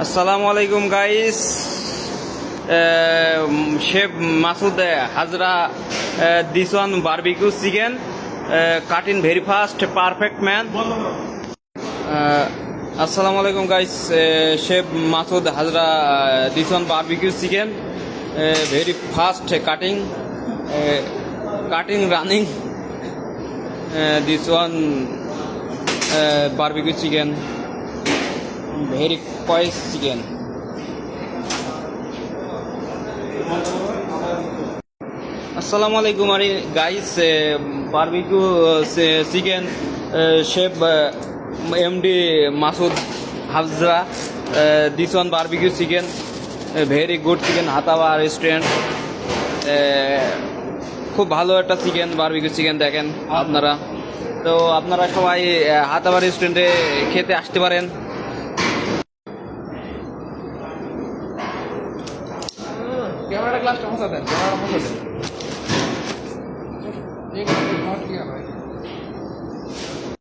আসসালামু আলাইকুম guys. Chef Masud Hazra this one barbecue chicken cut in very fast perfect man. আসসালামু আলাইকুম guys. Chef Masud Hazra this one barbecue chicken very fast cutting running this one barbecue chicken very spicy chicken. Assalamu alaikum guys. Barbecue chicken chef MD Masood Hafza. This one barbecue chicken very good chicken হাতাবা restaurant. খুব ভালো একটা chicken barbecue chicken দেখেন আপনারা। তো আপনারা সবাই হাতাবা রেস্টুরেন্টে খেতে আসতে পারেন। ক্যামেরাটা গ্লাসটা মোছা দেন, ক্যামেরাটা মোছা দেন। ঠিক আছে,